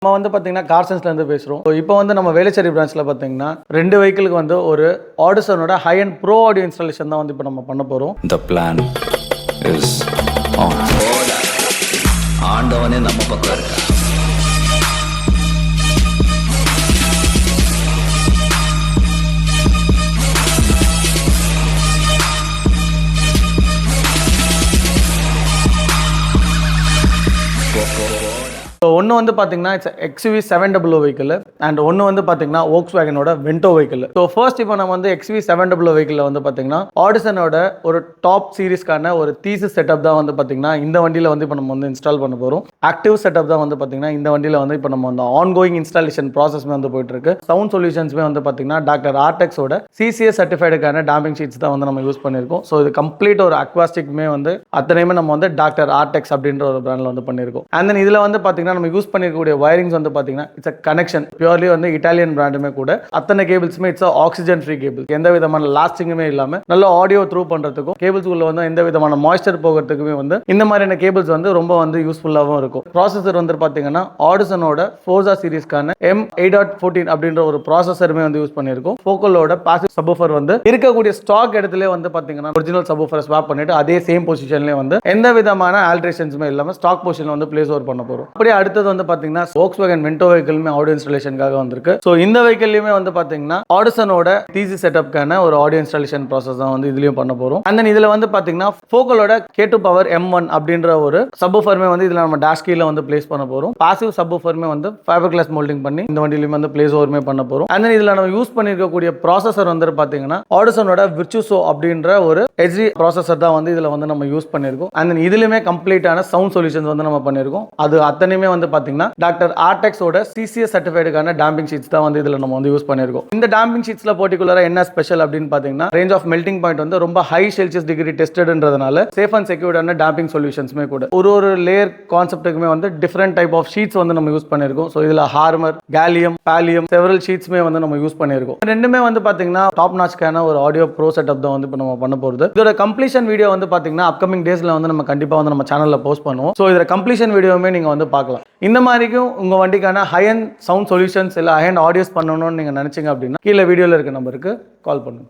நம்ம வந்து பார்த்தீங்கன்னா கார் சென்ஸ்லேருந்து பேசுகிறோம். இப்போ வந்து நம்ம வேளச்சேரி பிரான்ச்சில் பார்த்தீங்கன்னா 2 வெஹிக்கிளுக்கு வந்து ஒரு ஆடிசனோட high end pro audio installation தான் வந்து இப்போ நம்ம பண்ண போகிறோம். The plan is on. ஆண்டவனே நம்ம பக்கம் இருக்கா. ஸோ ஒன்று வந்து பார்த்தீங்கன்னா இட்ஸ் XUV 700 வெஹிக்கிள் அண்ட் ஒன்று வந்து பார்த்தீங்கன்னா Volkswagenோட வென்டோ வெஹிக்கிள். ஸோ ஃபர்ஸ்ட் இப்போ நம்ம வந்து XUV 700 வெஹிக்கிளில் வந்து பார்த்தீங்கன்னா ஆடிசனோட ஒரு டாப் சீரிஸ்க்கான ஒரு தீசிஸ் செட்டப் தான் வந்து பார்த்தீங்கன்னா இந்த வண்டியில் வந்து இப்போ நம்ம வந்து இன்ஸ்டால் பண்ண போகிறோம். ஆக்டிவ் செட்டப் தான் வந்து பார்த்தீங்கன்னா இந்த வண்டியில் வந்து இப்போ நம்ம வந்து ஆன்கோயிங் இன்ஸ்டாலேஷன் ப்ராசஸ்மே வந்து போயிட்டு இருக்கு. சவுண்ட் சொல்யூஷன்ஸ்மே வந்து பார்த்தீங்கன்னா டாக்டர் ஆர்டெக்ஸோட CCS சர்டிஃபைடுக்கான டேம்பிங் ஷீட்ஸ் தான் வந்து நம்ம யூஸ் பண்ணியிருக்கோம். ஸோ இது கம்ப்ளீட் ஒரு அக்வாஸ்டிக்மே வந்து அத்தனையுமே நம்ம வந்து டாக்டர் ஆர்டெக்ஸ் அப்படின்ற ஒரு பிராண்டில் வந்து பண்ணியிருக்கோம். அண்ட் தென் இதில் வந்து பார்த்தீங்கன்னா நம்ம யூஸ் பண்ணிருக்கக்கூடிய வயரிங்ஸ் வந்து பாத்தீங்கன்னா இட்ஸ் அ கனெக்ஷன் பியூர்லி வந்து இட்டாலியன் பிராண்டுமே கூட அத்தனை கேபிள்ஸ்மே இட்ஸ் ஆக்சிஜன் ஃப்ரீ கேபிள். எந்த விதமான லாஸ்டிங்குமே இல்லாம நல்ல ஆடியோ த்ரூ பண்றதுக்கும் கேபிள்ஸ் உள்ள வந்து எந்த விதமான மாய்ஸ்சர் போகிறதுக்குமே வந்து இந்த மாதிரியான கேபிள்ஸ் வந்து ரொம்ப வந்து யூஸ்ஃபுல்லாகவும் இருக்கும். ப்ராசஸர் வந்து பாத்தீங்கன்னா ஆடிசனோட ஃபோர்சா சீரிஸ்க்கான M8.14 அப்படின்ற ஒரு ப்ராசஸருமே வந்து யூஸ் பண்ணியிருக்கோம். ஃபோக்கலோட பாசிவ் சப்வூஃபர் வந்து இருக்கக்கூடிய ஸ்டாக் இடத்துல வந்து பாத்தீங்கன்னா ஒரிஜினல் சப்வூஃபரை ஸ்வாப் பண்ணிட்டு அதே சேம் பொசிஷன்லேயே வந்து எந்த விதமான ஆல்ட்ரேஷன்ஸுமே இல்லாம ஸ்டாக் பொசிஷன்ல வந்து பிளேஸ் ஓவர் பண்ண போறோம். அப்படியே அடுத்தது வந்து பாத்தீங்கன்னா Volkswagen வென்டோ வெஹிக்கிளுமே ஆடியோ இன்ஸ்டாலேஷனுக்காக வந்திருக்கு. ஸோ இந்த வெஹிக்கிள்லையுமே வந்து பாத்தீங்கன்னா ஆடிசனோட டிசி செட்டப்க்கான ஒரு ஆடியோ இன்ஸ்டாலேஷன் ப்ராசஸ் தான் வந்து இதுலயும் பண்ண போறோம். அண்ட் தென் இதுல வந்து பாத்தீங்கன்னா ஃபோக்கலோட K2 பவர் M1 அப்படின்ற ஒரு சப்வூஃபர்மே வந்து இதுல நம்ம டேஷ் கீழ வந்து பிளேஸ் பண்ண போறோம். பாசிவ் சப்வூஃபர்மே வந்து ஃபைபர் கிளாஸ் மோல்டிங் பண்ணி இந்த வண்டியிலுமே வந்து பிளேஸ் ஓவர்மே பண்ண போறோம். அண்ட் தென் இதுல நம்ம யூஸ் பண்ணிருக்கக்கூடிய ப்ராசஸர் வந்து பாத்தீங்கன்னா ஆடிசனோட விர்ச்சுசோ அப்படின்ற ஒரு HD ப்ராசஸர் தான் வந்து இதுல வந்து நம்ம யூஸ் பண்ணிருக்கோம். அண்ட் தென் இதுலயுமே கம்ப்ளீட்டான சவுண்ட் சொல்யூஷன்ஸ் வந்து நம்ம பண்ணிருக்கோம். அது அத்தனையுமே வந்து பாத்தீங்கன்னா டாக்டர் ஆர்டெக்ஸோட CCS சர்டிஃபைடுக்கான டேம்பிங் ஷீட்ஸ் தான் வந்து இதுல நம்ம வந்து யூஸ் பண்ணிருக்கோம். இந்த டேம்பிங் ஷீட்ஸ்ல பர்టిక్యులரா என்ன ஸ்பெஷல் அப்படின்னு பாத்தீங்கன்னா ரேஞ்ச் ஆஃப் மெல்டிங் பாயிண்ட் வந்து ரொம்ப ஹை செல்சியஸ் டிகிரி டெஸ்டட்ன்றதுனால சேஃப் அண்ட் செக்யூர்டான டேம்பிங் சொல்யூஷன்ஸ்மே கூட ஒரு லேயர் கான்செப்ட்டுக்குமே வந்து டிஃபரெண்ட் டைப் ஆஃப் ஷீட்ஸ் வந்து நம்ம யூஸ் பண்ணிருக்கோம். ஸோ இதுல ஹார்மர், கேலியம், பாலியம் செவரல் ஷீட்ஸ்மே வந்து நம்ம யூஸ் பண்ணிருக்கோம். ரெண்டுமே வந்து பாத்தீங்கன்னா டாப் நாட்ச்க்கான ஒரு ஆடியோ ப்ரோ செட்டப் தான் வந்து இப்போ நம்ம பண்ண போறது. இதோட கம்ப்ளீஷன் வீடியோ வந்து பாத்தீங்கன்னா அப்கமிங் டேஸ்ல வந்து நம்ம கண்டிப்பா வந்து நம்ம சேனல்ல போஸ்ட் பண்ணுவோம். ஸோ இதோட கம்ப்ளீஷன் வீடியோவுமே நீங்க வந்து பார்க்கலாம். இந்த மாதிரிக்கும் உங்க வண்டிக்கான ஹை அண்ட் சவுண்ட் சொல்யூஷன்ஸ் இல்லை ஹை அண்ட் ஆடியோஸ் பண்ணணும்னு நீங்க நினைச்சீங்க அப்படின்னா கீழே வீடியோல இருக்க நம்பருக்கு கால் பண்ணுங்க.